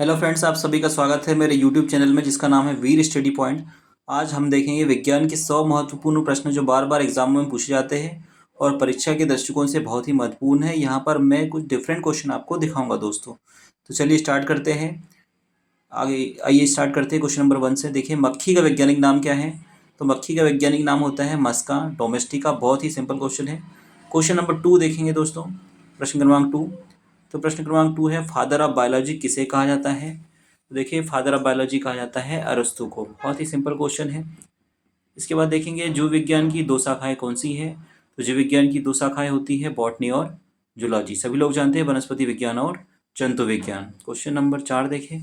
Hello friends, आप सभी का स्वागत है मेरे यूट्यूब चैनल में जिसका नाम है वीर स्टडी पॉइंट। आज हम देखेंगे विज्ञान के 100 महत्वपूर्ण प्रश्न जो बार बार एग्जाम में पूछे जाते हैं और परीक्षा के दृष्टिकोण से बहुत ही महत्वपूर्ण है। यहाँ पर मैं कुछ डिफरेंट क्वेश्चन आपको दिखाऊंगा दोस्तों। तो चलिए स्टार्ट करते हैं। आगे आइए स्टार्ट करते हैं क्वेश्चन नंबर 1 से। देखिए, मक्खी का वैज्ञानिक नाम क्या है? तो मक्खी का वैज्ञानिक नाम होता है मस्का डोमेस्टिका। बहुत ही सिंपल क्वेश्चन है। क्वेश्चन नंबर 2 देखेंगे दोस्तों, प्रश्न क्रमांक 2। तो प्रश्न क्रमांक 2 है, फादर ऑफ बायोलॉजी किसे कहा जाता है? तो देखिए, फादर ऑफ बायोलॉजी कहा जाता है अरस्तु को। बहुत ही सिंपल क्वेश्चन है। इसके बाद देखेंगे, जीव विज्ञान की दो शाखाएं कौन सी है? तो जीव विज्ञान की दो शाखाएं होती है बॉटनी और जूलॉजी। सभी लोग जानते हैं वनस्पति विज्ञान और जंतु विज्ञान। क्वेश्चन नंबर 4 देखें,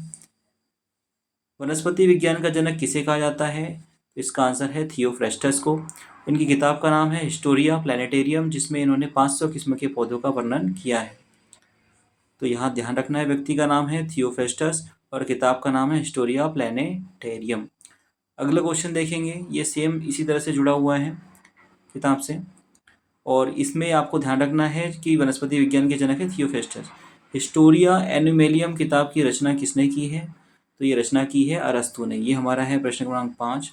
वनस्पति विज्ञान का जनक किसे कहा जाता है? इसका आंसर है थियोफ्रेस्टस को। इनकी किताब का नाम है हिस्टोरिया प्लानिटेरियम, जिसमें इन्होंने 500 किस्म के पौधों का वर्णन किया है। तो यहाँ ध्यान रखना है, व्यक्ति का नाम है थियोफ्रेस्टस और किताब का नाम है हिस्टोरिया प्लानिटेरियम। अगला क्वेश्चन देखेंगे, ये सेम इसी तरह से जुड़ा हुआ है किताब से, और इसमें आपको ध्यान रखना है कि वनस्पति विज्ञान के जनक है थियोफ्रेस्टस। हिस्टोरिया एनिमेलियम किताब की रचना किसने की है? तो ये रचना की है अरस्तु ने। ये हमारा है प्रश्न क्रमांक 5।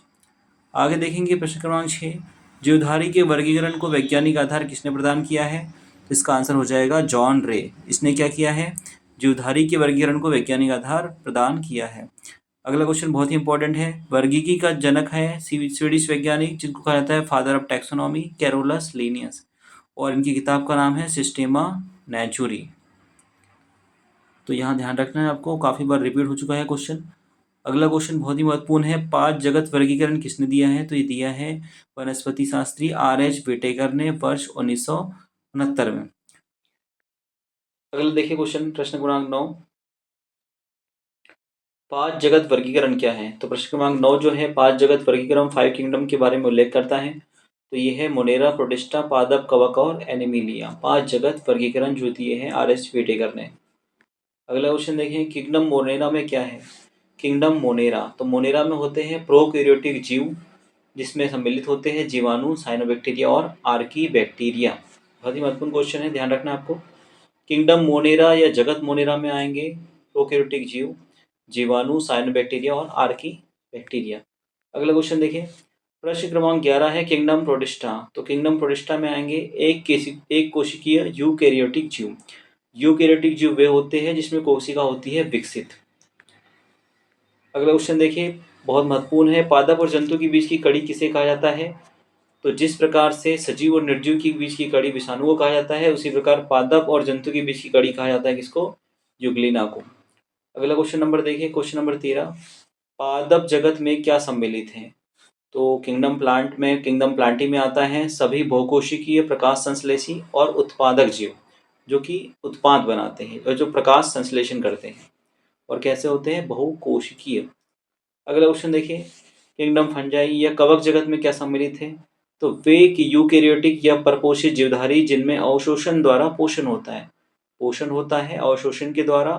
आगे देखेंगे प्रश्न क्रमांक 6, जीवधारी के वर्गीकरण को वैज्ञानिक आधार किसने प्रदान किया है? तो इसका आंसर हो जाएगा जॉन रे। इसने क्या किया है? जीवधारी के वर्गीकरण को वैज्ञानिक आधार प्रदान किया है। अगला क्वेश्चन बहुत ही इंपॉर्टेंट है, वर्गीकी का जनक है स्वीडिश वैज्ञानिक जिनको कहा जाता है father of taxonomy, Carolus Linnaeus, और इनकी किताब का नाम है सिस्टेमा नेचुरी। तो यहाँ ध्यान रखना है आपको, काफ़ी बार रिपीट हो चुका है क्वेश्चन। अगला क्वेश्चन बहुत ही महत्वपूर्ण है, 5 जगत वर्गीकरण किसने दिया है? तो ये दिया है वनस्पति शास्त्री R.H. विटेकर ने वर्ष 1969 में। अगला देखिए क्वेश्चन, प्रश्न क्रमांक 9, 5 जगत वर्गीकरण क्या है? तो प्रश्न क्रमांक 9 जो है 5 जगत वर्गीकरण 5 किंगडम के बारे में उल्लेख करता है। तो ये है मोनेरा, प्रोटिस्टा, पादप, कवक और एनिमिलिया। 5 जगत वर्गीकरण जो दिए हैं R.H. विटेकर ने। अगला क्वेश्चन देखें, किंगडम मोनेरा में क्या है? किंगडम मोनेरा, तो मोनेरा में होते हैं प्रोकैरियोटिक जीव जिसमें सम्मिलित होते हैं जीवाणु, साइनोबैक्टीरिया और आर्की बैक्टीरिया। बहुत ही महत्वपूर्ण क्वेश्चन है, ध्यान रखना आपको। किंगडम मोनेरा या जगत मोनेरा में आएंगे प्रोकैरियोटिक जीव, जीवाणु, साइनोबैक्टीरिया और आर्की बैक्टीरिया। अगला क्वेश्चन देखिए, प्रश्न क्रमांक 11 है, किंगडम प्रोटिस्टा। तो किंगडम प्रोटिस्टा में आएंगे एक कोशिकीय यूकैरियोटिक जीव। यूकैरियोटिक जीव वे होते हैं जिसमें कोशिका होती है विकसित। अगला क्वेश्चन देखिए, बहुत महत्वपूर्ण है, पादप और जंतु के बीच की कड़ी किसे कहा जाता है? तो जिस प्रकार से सजीव और निर्जीव के बीच की कड़ी विषाणु को कहा जाता है, उसी प्रकार पादप और जंतु के बीच की कड़ी कहा जाता है किसको? युग्लिना को। अगला क्वेश्चन नंबर देखिए, क्वेश्चन नंबर 13, पादप जगत में क्या सम्मिलित है? तो किंगडम प्लांटी में आता है सभी बहुकोशिकीय प्रकाश संश्लेषी और उत्पादक जीव जो कि उत्पाद बनाते हैं और जो प्रकाश संश्लेषण करते हैं, और कैसे होते हैं? बहुकोशिकीय। अगला क्वेश्चन देखिए, किंगडम फंजाई या कवक जगत में क्या सम्मिलित है? तो वे यूकैरियोटिक या परपोषित जीवधारी जिनमें अवशोषण द्वारा पोषण होता है अवशोषण के द्वारा,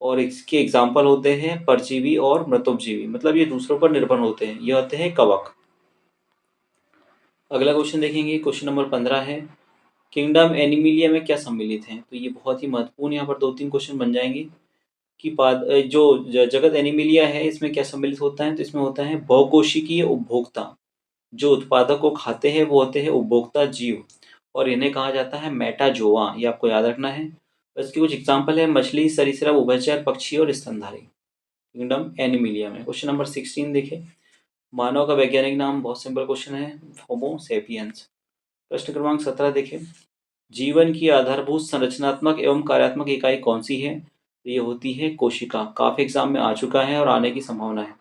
और इसके एग्जाम्पल होते हैं परजीवी और मृतोपजीवी, मतलब ये दूसरों पर निर्भर होते हैं, ये होते हैं कवक। अगला क्वेश्चन देखेंगे, क्वेश्चन नंबर 15 है, किंगडम एनिमिलिया में क्या सम्मिलित है? तो ये बहुत ही महत्वपूर्ण, यहाँ पर 2-3 क्वेश्चन बन जाएंगे कि जगत एनिमिलिया है इसमें क्या सम्मिलित होता है? तो इसमें होता है बहुकोशिकीय उपभोक्ता। जो उत्पादक को खाते हैं वो होते हैं उपभोक्ता जीव, और इन्हें कहा जाता है मेटाजोआ। ये आपको याद रखना है। इसके कुछ एग्जाम्पल है, मछली, सरीसृप, उभयचर, पक्षी और स्तनधारी। किंगडम एनिमिलिया में। क्वेश्चन नंबर 16 देखें, मानव का वैज्ञानिक नाम, बहुत सिंपल क्वेश्चन है, होमो सेपियंस। प्रश्न क्रमांक 17 देखें, जीवन की आधारभूत संरचनात्मक एवं कार्यात्मक इकाई कौन सी है? तो ये होती है कोशिका। काफी एग्जाम में आ चुका है और आने की संभावना है।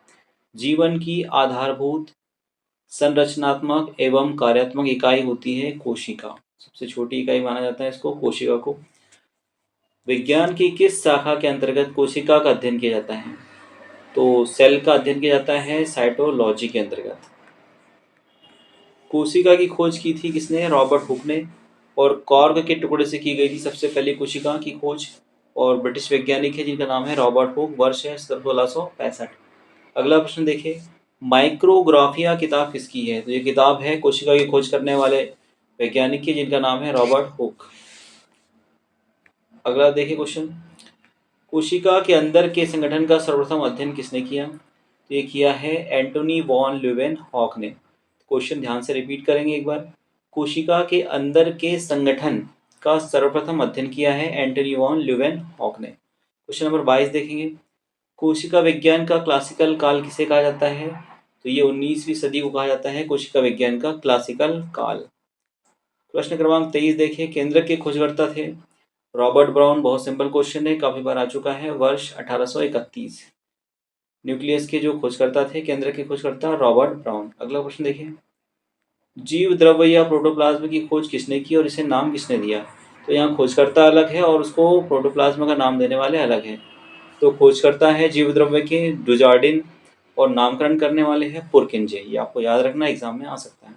जीवन की आधारभूत संरचनात्मक एवं कार्यात्मक इकाई होती है कोशिका। सबसे छोटी इकाई माना जाता है इसको, कोशिका को। विज्ञान की किस शाखा के अंतर्गत कोशिका का अध्ययन किया जाता है? तो सेल का अध्ययन किया जाता है साइटोलॉजी के अंतर्गत। कोशिका की खोज की थी किसने? रॉबर्ट हुक ने। और कॉर्क के टुकड़े से की गई थी सबसे पहले कोशिका की खोज, और ब्रिटिश वैज्ञानिक है जिनका नाम है रॉबर्ट हुक। वर्ष है 1665। अगला प्रश्न देखिए, माइक्रोग्राफिया किताब किसकी है? तो ये किताब है कोशिका की खोज करने वाले वैज्ञानिक की जिनका नाम है रॉबर्ट हुक। अगला देखिए क्वेश्चन, कोशिका के अंदर के संगठन का सर्वप्रथम अध्ययन किसने किया? तो ये किया है एंटोनी वॉन ल्यूवेन हॉक ने। क्वेश्चन ध्यान से रिपीट करेंगे एक बार। कोशिका के अंदर के संगठन का सर्वप्रथम अध्ययन किया है एंटोनी वॉन ल्यूवेन हॉक ने। क्वेश्चन नंबर 22 देखेंगे। कोशिका विज्ञान का क्लासिकल काल किसे कहा जाता है? तो ये 19वीं सदी को कहा जाता है कोशिका विज्ञान का क्लासिकल काल। प्रश्न क्रमांक 23 देखिए। केंद्रक के खोजकर्ता थे रॉबर्ट ब्राउन। बहुत सिंपल क्वेश्चन है, काफी बार आ चुका है। वर्ष 1831। न्यूक्लियस के जो खोजकर्ता थे, केंद्र के खोजकर्ता रॉबर्ट ब्राउन। अगला प्रश्न देखिए। जीव द्रव्य या प्रोटोप्लाज्म की खोज किसने की और इसे नाम किसने दिया? तो यहाँ खोजकर्ता अलग है और उसको प्रोटोप्लाज्म का नाम देने वाले अलग हैं। तो खोजकर्ता है जीव द्रव्य के डुजार्डिन और नामकरण करने वाले हैं पुरकिंजे। ये आपको याद रखना, एग्जाम में आ सकता है।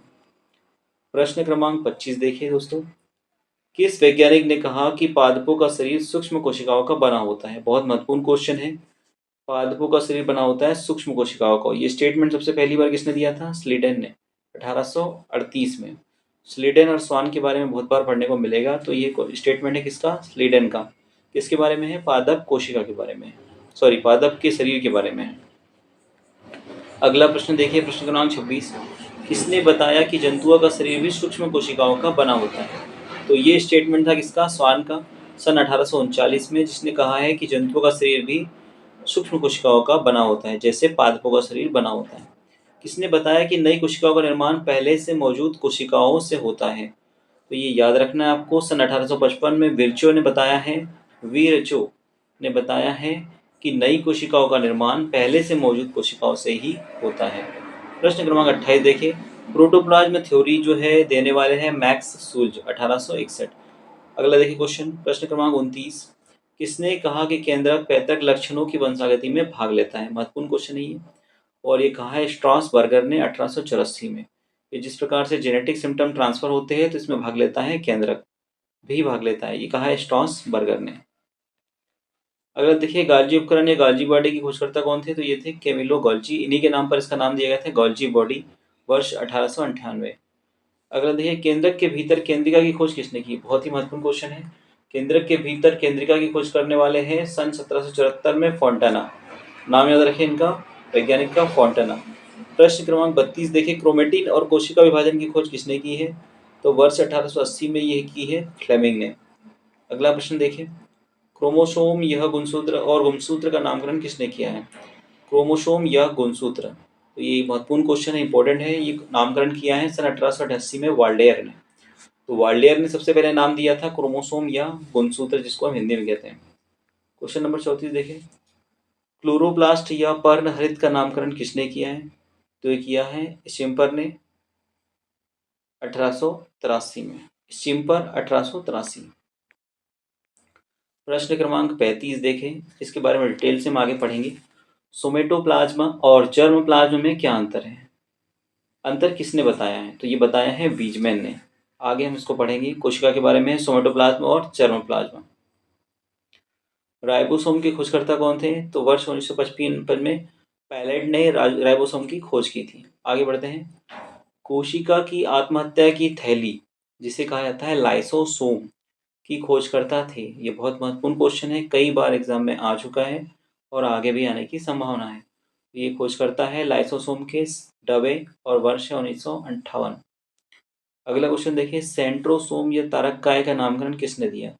प्रश्न क्रमांक 25 देखिए दोस्तों। किस वैज्ञानिक ने कहा कि पादपों का शरीर सूक्ष्म कोशिकाओं का बना होता है? बहुत महत्वपूर्ण क्वेश्चन है। पादपों का शरीर बना होता है सूक्ष्म कोशिकाओं का। ये स्टेटमेंट सबसे पहली बार किसने दिया था? स्लीडन ने 1838 में। स्लीडन और स्वान के बारे में बहुत बार पढ़ने को मिलेगा। तो ये स्टेटमेंट है किसका? स्लीडन का। किसके बारे में है? पादप कोशिका के बारे में, सॉरी पादप के शरीर के बारे में है। अगला प्रश्न देखिए, प्रश्न क्रमांक 26। किसने बताया कि जंतुओं का शरीर भी सूक्ष्म कोशिकाओं का बना होता है? तो ये स्टेटमेंट था किसका? स्वान का, सन 1839 में, जिसने कहा है कि जंतुओं का शरीर भी सूक्ष्म कोशिकाओं का बना होता है, जैसे पादपों का शरीर बना होता है। किसने बताया कि नई कोशिकाओं का निर्माण पहले से मौजूद कोशिकाओं से होता है? तो ये याद रखना है आपको। सन 1855 में विर्चो ने बताया है, वीरचो ने बताया है कि नई कोशिकाओं का निर्माण पहले से मौजूद कोशिकाओं से ही होता है। प्रश्न क्रमांक 28 देखिए। प्रोटोप्लाज्म थ्योरी जो है देने वाले हैं मैक्स सुल्ज, 1861। अगला देखिए क्वेश्चन, प्रश्न क्रमांक 29। किसने कहा कि केंद्रक पैतृक लक्षणों की वंशागति में भाग लेता है? महत्वपूर्ण क्वेश्चन है ये। और ये कहा है स्ट्रॉसबर्गर ने 1884 में। ये जिस प्रकार से जेनेटिक सिम्टम ट्रांसफर होते हैं तो इसमें भाग लेता है केंद्रक भी भाग लेता है। ये कहा है स्ट्रॉसबर्गर ने। अगर देखिए गाल्जी उपकरण या गाल्जी बॉडी की खोजकर्ता कौन थे? तो ये थे कैमिलो गॉल्जी। इन्हीं के नाम पर इसका नाम दिया गया था गॉल्जी बॉडी, वर्ष 1898। अगला देखिए केंद्रक के भीतर केंद्रिका की खोज किसने की? बहुत ही महत्वपूर्ण क्वेश्चन है। केंद्रक के भीतर केंद्रिका की खोज करने वाले हैं सन 1774 में फोंटाना। नाम याद रखें इनका, वैज्ञानिक का, फोंटाना। प्रश्न क्रमांक 32 देखिए। क्रोमेटिन और कोशिका विभाजन की खोज किसने की है? तो वर्ष 1880 में यह की है फ्लेमिंग ने। अगला प्रश्न देखिए। क्रोमोसोम यह गुणसूत्र और गुणसूत्र का नामकरण किसने किया है? क्रोमोसोम या गुणसूत्र, तो ये महत्वपूर्ण क्वेश्चन है, इंपॉर्टेंट है। ये नामकरण किया है सन 1888 में वाल्डेयर ने। तो वाल्डेयर ने सबसे पहले नाम दिया था क्रोमोसोम या गुणसूत्र, जिसको हम हिंदी में कहते हैं। क्वेश्चन नंबर 34 देखें। क्लोरोप्लास्ट या पर्णहरित का नामकरण किसने किया है? तो ये किया है शिम्पर ने 1883 में। शिम्पर 1883। प्रश्न क्रमांक 35 देखें। इसके बारे में डिटेल से हम आगे पढ़ेंगे। सोमेटोप्लाज्मा और जर्मप्लाज्मा में क्या अंतर है? अंतर किसने बताया है? तो ये बताया है बीजमैन ने। आगे हम इसको पढ़ेंगे। कोशिका के बारे में सोमेटोप्लाज्मा और जर्मप्लाज्मा। राइबोसोम के खोजकर्ता कौन थे? तो वर्ष 1955 में पैलेट ने राइबोसोम की खोज की थी। आगे बढ़ते हैं। कोशिका की आत्महत्या की थैली, जिसे कहा जाता है लाइसोसोम, की खोजकर्ता थे। ये बहुत महत्वपूर्ण क्वेश्चन है, कई बार एग्जाम में आ चुका है और आगे भी आने की संभावना है। ये खोजकर्ता है लाइसोसोम के डबे और वर्ष है 1958। अगला क्वेश्चन देखिए। सेंट्रोसोम या तारक काय का नामकरण किसने दिया?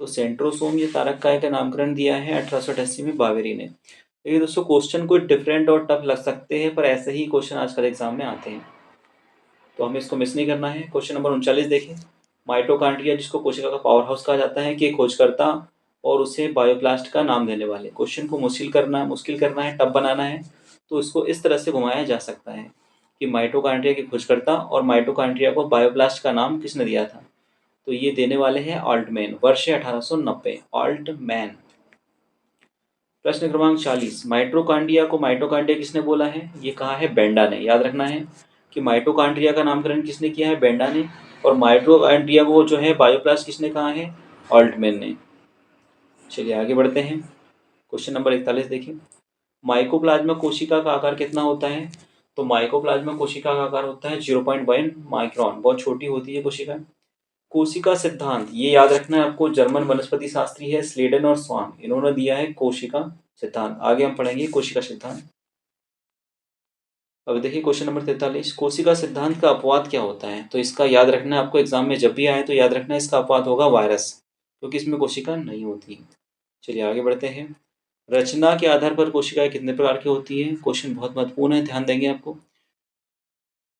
तो सेंट्रोसोम या तारक काय का नामकरण दिया है 1888 में बावेरी ने। देखिए दोस्तों, क्वेश्चन कोई डिफरेंट और टफ लग सकते हैं, पर ऐसे ही क्वेश्चन आजकल एग्जाम में आते हैं, तो हमें इसको मिस नहीं करना है। क्वेश्चन नंबर 39 देखें। माइटोकॉन्ड्रिया, जिसको कोशिका का पावर हाउस कहा जाता है, के खोजकर्ता और उसे बायोप्लास्ट का नाम देने वाले। क्वेश्चन को मुश्किल करना है, टफ बनाना है, तो इसको इस तरह से घुमाया जा सकता है कि माइटोकॉन्ड्रिया के खोजकर्ता और माइटोकॉन्ड्रिया को बायोप्लास्ट का नाम किसने दिया था? तो ये देने वाले हैं ऑल्टमैन, वर्ष 1890। ऑल्टमैन। प्रश्न क्रमांक 40। माइटोकॉन्ड्रिया को माइटोकॉन्ड्रिया किसने बोला है? ये कहा है बेंडा ने। याद रखना है कि माइटोकॉन्ड्रिया का नामकरण किसने किया है? बेंडा ने। और माइटोकॉन्ड्रिया को जो है बायोप्लास्ट किसने कहा है? ऑल्टमैन ने। चलिए आगे बढ़ते हैं। क्वेश्चन नंबर 41 देखिए। माइकोप्लाज्मा कोशिका का आकार कितना होता है? तो माइकोप्लाज्मा कोशिका का आकार होता है 0.1 माइक्रोन। बहुत छोटी होती है कोशिका। कोशिका सिद्धांत ये याद रखना है आपको, जर्मन वनस्पति शास्त्री है स्लेडन और स्वान, इन्होंने दिया है कोशिका सिद्धांत। आगे हम पढ़ेंगे कोशिका सिद्धांत। अब देखिए क्वेश्चन नंबर 43, कोशिका सिद्धांत का अपवाद क्या होता है? तो इसका याद रखना है आपको, एग्जाम में जब भी आए तो याद रखना है इसका अपवाद होगा वायरस, क्योंकि इसमें कोशिका नहीं होती। चलिए आगे बढ़ते हैं। रचना के आधार पर कोशिकाएं कितने प्रकार की होती हैं? क्वेश्चन बहुत महत्वपूर्ण है, ध्यान देंगे आपको।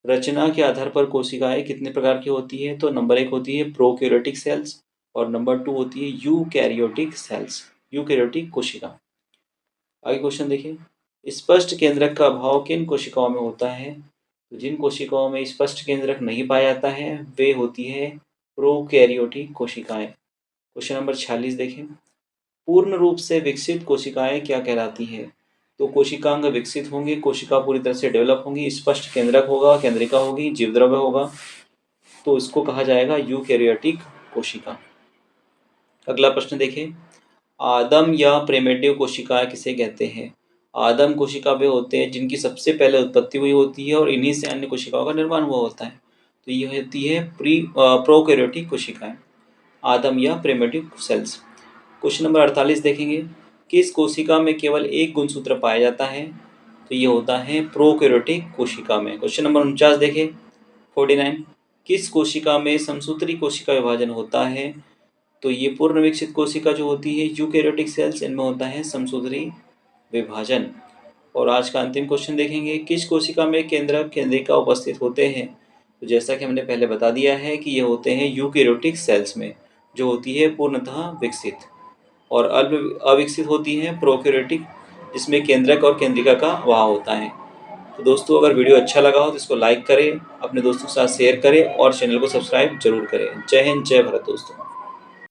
रचना के आधार पर कोशिकाएं कितने प्रकार की होती है? तो नंबर 1 होती है प्रोकैरियोटिक सेल्स और नंबर 2 होती है यूकैरियोटिक सेल्स, यूकैरियोटिक कोशिका। आगे क्वेश्चन देखिए, स्पष्ट केंद्रक का अभाव किन कोशिकाओं में होता है? तो जिन कोशिकाओं में स्पष्ट केंद्रक नहीं पाया जाता है वे होती है प्रोकैरियोटिक कोशिकाएं। क्वेश्चन नंबर 46 देखें, पूर्ण रूप से विकसित कोशिकाएं क्या कहलाती है? तो कोशिकांग विकसित होंगे, कोशिका पूरी तरह से डेवलप होंगी, स्पष्ट केंद्रक होगा, केंद्रिका होगी, जीवद्रव्य होगा, तो इसको कहा जाएगा यूकैरियोटिक कोशिका। अगला प्रश्न देखें, आदम या प्रिमिटिव कोशिकाएं किसे कहते हैं? आदम कोशिका वे होते हैं जिनकी सबसे पहले उत्पत्ति हुई होती है और इन्हीं से अन्य कोशिकाओं का निर्माण हुआ होता है। तो ये होती है प्रोकैरियोटिक कोशिकाएं, आदम या प्रिमिटिव सेल्स। क्वेश्चन नंबर 48 देखेंगे, किस कोशिका में केवल एक गुणसूत्र पाया जाता है? तो ये होता है प्रोकैरियोटिक कोशिका में। क्वेश्चन नंबर 49 देखें, 49, किस कोशिका में समसूत्री कोशिका विभाजन होता है? तो ये पूर्ण विकसित कोशिका जो होती है यूकैरियोटिक सेल्स, इनमें होता है समसूत्री विभाजन। और आज का अंतिम क्वेश्चन देखेंगे, किस कोशिका में केंद्रक केंद्रिका उपस्थित होते हैं? तो जैसा कि हमने पहले बता दिया है कि ये होते हैं यूकैरियोटिक सेल्स में, जो होती है पूर्णतः विकसित, और अविकसित होती है प्रोकैरियोटिक, जिसमें केंद्रक और केंद्रिका का अभाव होता है। तो दोस्तों अगर वीडियो अच्छा लगा हो तो इसको लाइक करें, अपने दोस्तों के साथ शेयर करें और चैनल को सब्सक्राइब जरूर करें। जय हिंद, जय भारत दोस्तों।